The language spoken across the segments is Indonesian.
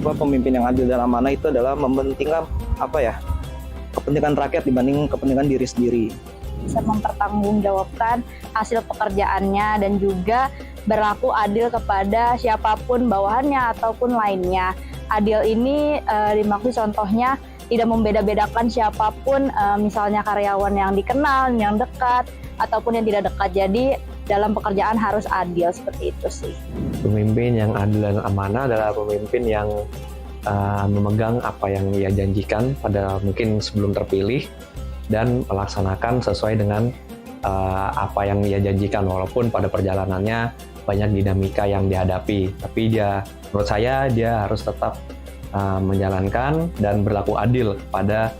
Sebab pemimpin yang adil dan amanah itu adalah mementingkan kepentingan rakyat dibanding kepentingan diri sendiri. Bisa mempertanggungjawabkan hasil pekerjaannya dan juga berlaku adil kepada siapapun bawahannya ataupun lainnya. Adil ini dimaksud contohnya tidak membeda-bedakan siapapun, misalnya karyawan yang dikenal, yang dekat, ataupun yang tidak dekat. Jadi dalam pekerjaan harus adil, seperti itu sih. Pemimpin yang adil dan amanah adalah pemimpin yang memegang apa yang ia janjikan pada mungkin sebelum terpilih dan melaksanakan sesuai dengan apa yang ia janjikan, walaupun pada perjalanannya banyak dinamika yang dihadapi. Tapi menurut saya dia harus tetap menjalankan dan berlaku adil pada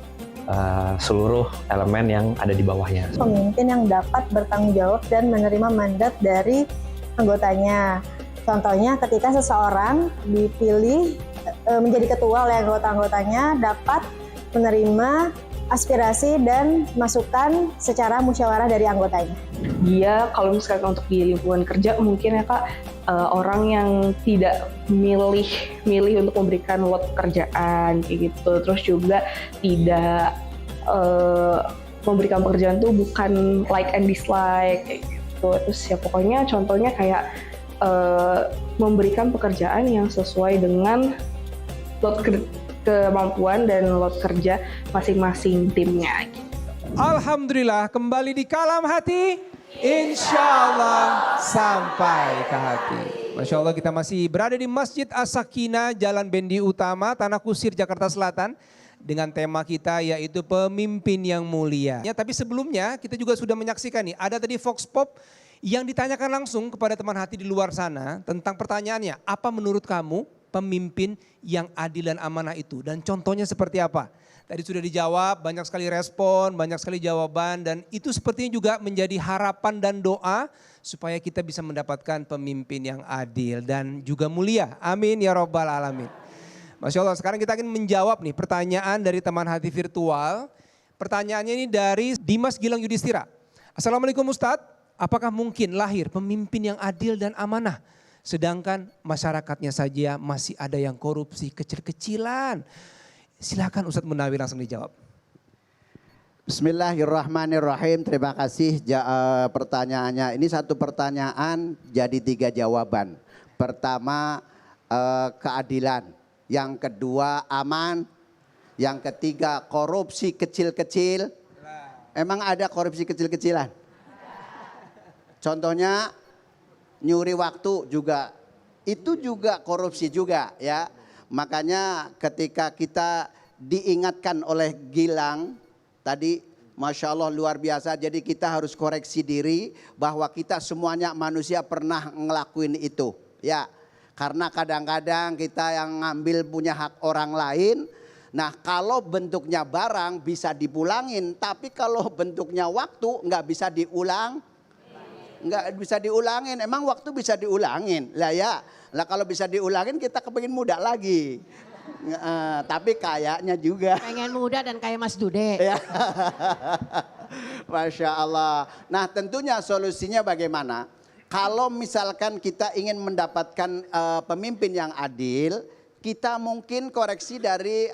seluruh elemen yang ada di bawahnya. Pemimpin yang dapat bertanggung jawab dan menerima mandat dari anggotanya. Contohnya ketika seseorang dipilih menjadi ketua oleh anggota-anggotanya, dapat menerima aspirasi dan masukan secara musyawarah dari anggotanya. Dia kalau misalkan untuk di lingkungan kerja mungkin ya Kak, orang yang tidak milih untuk memberikan lot pekerjaan kayak gitu, terus juga tidak memberikan pekerjaan tuh bukan like and dislike kayak gitu. Terus ya pokoknya contohnya kayak memberikan pekerjaan yang sesuai dengan lot kemampuan dan lot kerja masing-masing timnya. Alhamdulillah, kembali di Kalam Hati, insya Allah sampai ke hati. Masya Allah, kita masih berada di Masjid As-Sakinah, Jalan Bendi Utama, Tanah Kusir, Jakarta Selatan, dengan tema kita yaitu pemimpin yang mulia. Ya, tapi sebelumnya kita juga sudah menyaksikan nih, ada tadi Vox Pop yang ditanyakan langsung kepada teman hati di luar sana tentang pertanyaannya, apa menurut kamu pemimpin yang adil dan amanah itu, dan contohnya seperti apa? Tadi sudah dijawab, banyak sekali respon, banyak sekali jawaban, dan itu sepertinya juga menjadi harapan dan doa supaya kita bisa mendapatkan pemimpin yang adil dan juga mulia. Amin ya Rabbal Alamin. Masya Allah, sekarang kita akan menjawab nih pertanyaan dari teman hati virtual. Pertanyaannya ini dari Dimas Gilang Yudhistira. Assalamualaikum Ustadz, apakah mungkin lahir pemimpin yang adil dan amanah? Sedangkan masyarakatnya saja masih ada yang korupsi kecil-kecilan. Silakan Ustadz Munawir langsung dijawab. Bismillahirrahmanirrahim. Terima kasih pertanyaannya. Ini satu pertanyaan jadi 3 jawaban. Pertama keadilan. Yang kedua aman. Yang ketiga korupsi kecil-kecil. Emang ada korupsi kecil-kecilan? Contohnya nyuri waktu juga, itu juga korupsi juga ya. Makanya ketika kita diingatkan oleh Gilang tadi, Masya Allah luar biasa. Jadi kita harus koreksi diri bahwa kita semuanya manusia pernah ngelakuin itu ya. Karena kadang-kadang kita yang ngambil punya hak orang lain. Nah kalau bentuknya barang bisa dipulangin, tapi kalau bentuknya waktu nggak bisa diulang. Nggak bisa diulangin, emang waktu bisa diulangin lah ya. Lah kalau bisa diulangin kita kepengin muda lagi. Tapi kayaknya juga. Pengen muda dan kayak Mas Dude. Ya. Masya Allah. Nah tentunya solusinya bagaimana? Kalau misalkan kita ingin mendapatkan pemimpin yang adil, kita mungkin koreksi dari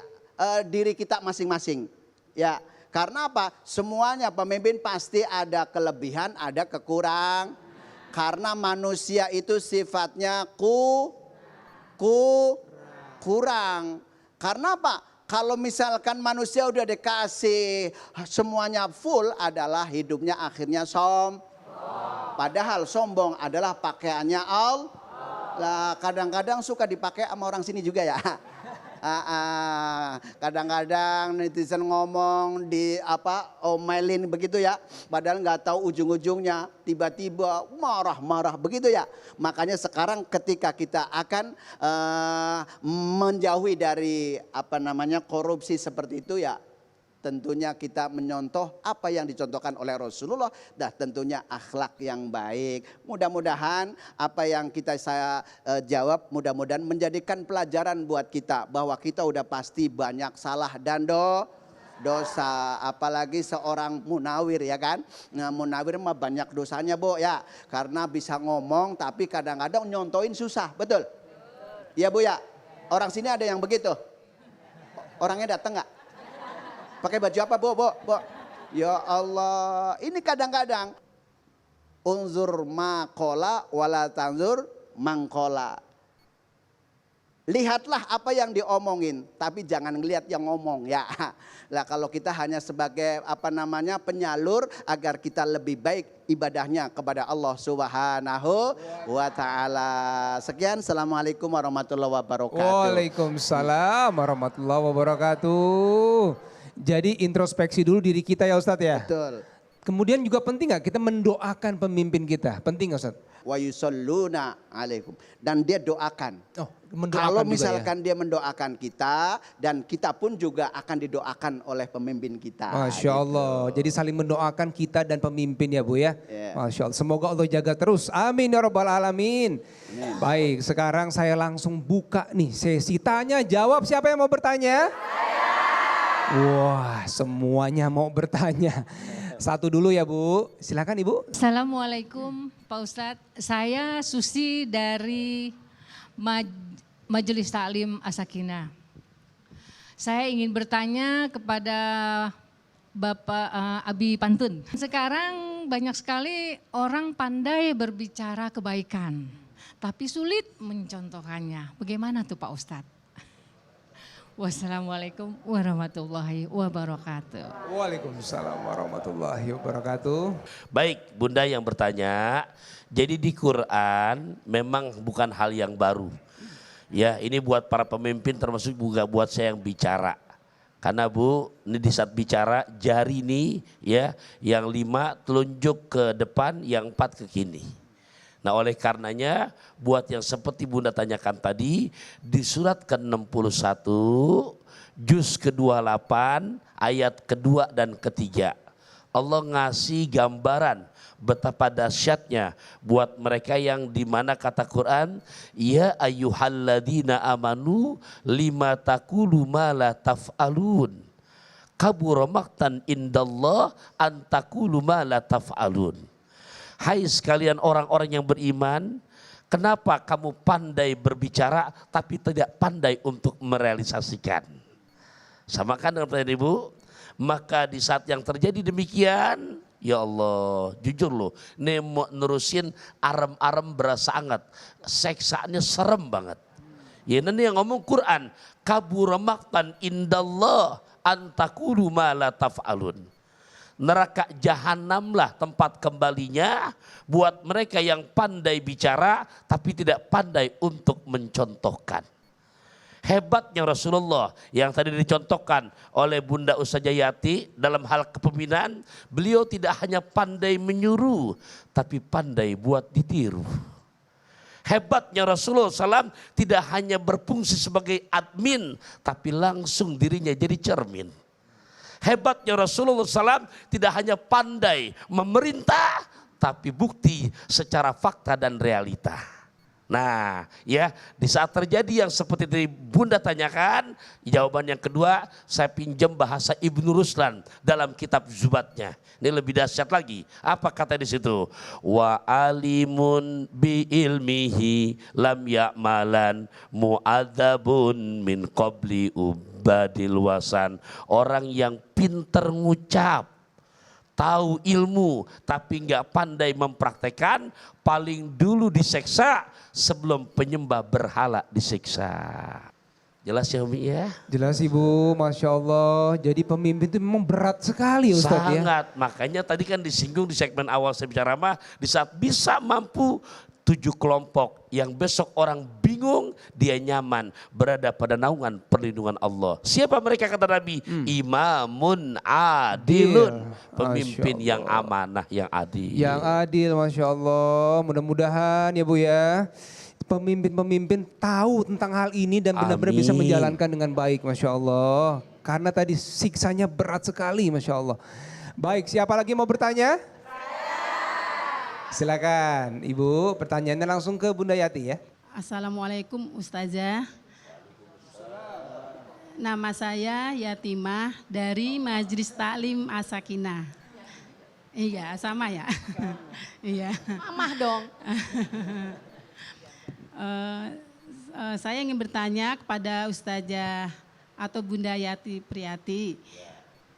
diri kita masing-masing. Ya. Karena apa? Semuanya pemimpin pasti ada kelebihan, ada kekurangan. Karena manusia itu sifatnya kurang. Karena apa? Kalau misalkan manusia udah dikasih semuanya full adalah hidupnya akhirnya Padahal sombong adalah pakaiannya Allah. Lah kadang-kadang suka dipakai sama orang sini juga ya. Kadang-kadang netizen ngomong omelin begitu ya, padahal nggak tahu ujung-ujungnya, tiba-tiba marah-marah begitu ya. Makanya sekarang ketika kita akan menjauhi dari korupsi seperti itu ya, tentunya kita menyontoh apa yang dicontohkan oleh Rasulullah dan tentunya akhlak yang baik. Mudah-mudahan apa yang saya jawab mudah-mudahan menjadikan pelajaran buat kita bahwa kita udah pasti banyak salah dan dosa. Apalagi seorang Munawir ya kan. Nah, Munawir mah banyak dosanya Bu ya. Karena bisa ngomong tapi kadang-kadang nyontoin susah, betul? Iya Bu ya. Orang sini ada yang begitu? Orangnya datang nggak? Pakai baju apa, Bo? Ya Allah, ini kadang-kadang unzur maqala wala tanzur mangkola. Lihatlah apa yang diomongin, tapi jangan ngelihat yang ngomong ya. Lah kalau kita hanya sebagai penyalur agar kita lebih baik ibadahnya kepada Allah Subhanahu wa taala. Sekian, assalamualaikum warahmatullahi wabarakatuh. Waalaikumsalam warahmatullahi wabarakatuh. Jadi introspeksi dulu diri kita ya Ustadz ya. Betul. Kemudian juga penting nggak kita mendoakan pemimpin kita? Penting nggak Ustadz? Wa yusalluna alaikum, dan dia doakan. Oh, mendoakan kalau juga misalkan ya? dia mendoakan kita, dan kita pun juga akan didoakan oleh pemimpin kita. Masya Allah, jadi saling mendoakan kita dan pemimpin ya Bu ya. Yeah. Masya Allah, semoga Allah jaga terus. Amin ya Rabbal Alamin. Amin. Baik, sekarang saya langsung buka nih sesi tanya jawab. Siapa yang mau bertanya? Wah, semuanya mau bertanya. Satu dulu ya Bu, silakan Ibu. Assalamualaikum Pak Ustadz. Saya Susi dari Majelis Taklim As-Sakinah. Saya ingin bertanya kepada Bapak Abi Pantun. Sekarang banyak sekali orang pandai berbicara kebaikan, tapi sulit mencontohkannya. Bagaimana tuh Pak Ustadz? Wassalamualaikum warahmatullahi wabarakatuh. Waalaikumsalam warahmatullahi wabarakatuh. Baik, Bunda yang bertanya, jadi di Quran memang bukan hal yang baru. Ya, ini buat para pemimpin termasuk juga buat saya yang bicara. Karena Bu, ini di saat bicara jari ini ya, yang 5 telunjuk ke depan, yang 4 ke kiri. Nah oleh karenanya buat yang seperti Bunda tanyakan tadi, di surat ke-61 juz ke-28 ayat kedua dan ketiga, Allah ngasih gambaran betapa dahsyatnya buat mereka yang dimana kata Quran, ya ayyuhalladzina amanu lima taqulu ma la taf'alun kabura maqtan indallah an taqulu ma la taf'alun. Hai sekalian orang-orang yang beriman, kenapa kamu pandai berbicara tapi tidak pandai untuk merealisasikan? Sama kan dengan pertanyaan Ibu? Maka di saat yang terjadi demikian, ya Allah, jujur loh, nemo nerusin arem-arem berasa anget, seksaannya serem banget. Ya nanti yang ngomong Quran, kabura maqtan indallah antakulu ma la taf'alun. Neraka jahanamlah tempat kembalinya buat mereka yang pandai bicara tapi tidak pandai untuk mencontohkan. Hebatnya Rasulullah yang tadi dicontohkan oleh Bunda Ustazah Yati dalam hal kepemimpinan, beliau tidak hanya pandai menyuruh tapi pandai buat ditiru. Hebatnya Rasulullah SAW tidak hanya berfungsi sebagai admin tapi langsung dirinya jadi cermin. Hebatnya Rasulullah SAW tidak hanya pandai memerintah, tapi bukti secara fakta dan realita. Nah ya, di saat terjadi yang seperti tadi Bunda tanyakan, jawaban yang kedua saya pinjam bahasa Ibnu Ruslan dalam kitab Zubatnya. Ini lebih dahsyat lagi. Apa kata di situ? Wa alimun bi ilmihi lam ya'malan mu'adzabun min qabli ubadil wasan. Orang yang pinter ngucap, tahu ilmu tapi nggak pandai mempraktekkan, paling dulu diseksa sebelum penyembah berhala disiksa. Jelas ya Umi ya? Jelas Ibu, Masya Allah. Jadi pemimpin itu memang berat sekali Ustadz ya. Sangat, makanya tadi kan disinggung di segmen awal saya bicara mah, di saat bisa mampu 7 kelompok yang besok orang bingung, dia nyaman berada pada naungan perlindungan Allah. Siapa mereka kata Nabi? Imamun adilun, pemimpin yang amanah, yang adil. Yang adil, Masya Allah. Mudah-mudahan ya Bu ya, pemimpin-pemimpin tahu tentang hal ini dan benar-benar bisa menjalankan dengan baik, Masya Allah. Karena tadi siksanya berat sekali, Masya Allah. Baik, siapa lagi mau bertanya? Silakan Ibu, pertanyaannya langsung ke Bunda Yati ya. Assalamualaikum Ustazah. Nama saya Yatimah dari Majelis Taklim As-Sakinah. Iya, sama ya. Iya. Mamah dong. Saya ingin bertanya kepada Ustazah atau Bunda Yati Priyati.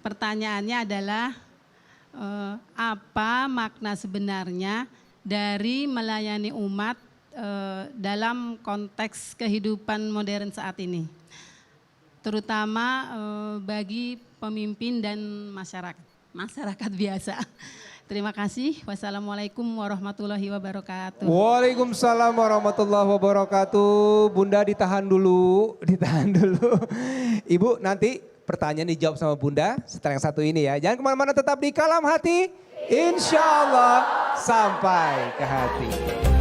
Pertanyaannya adalah apa makna sebenarnya dari melayani umat dalam konteks kehidupan modern saat ini, terutama bagi pemimpin dan masyarakat biasa. Terima kasih. Wassalamualaikum warahmatullahi wabarakatuh. Waalaikumsalam warahmatullahi wabarakatuh. Bunda ditahan dulu, Ibu nanti pertanyaan dijawab sama Bunda setelah yang satu ini ya. Jangan kemana-mana, tetap di Kalam Hati. Insya Allah sampai ke hati.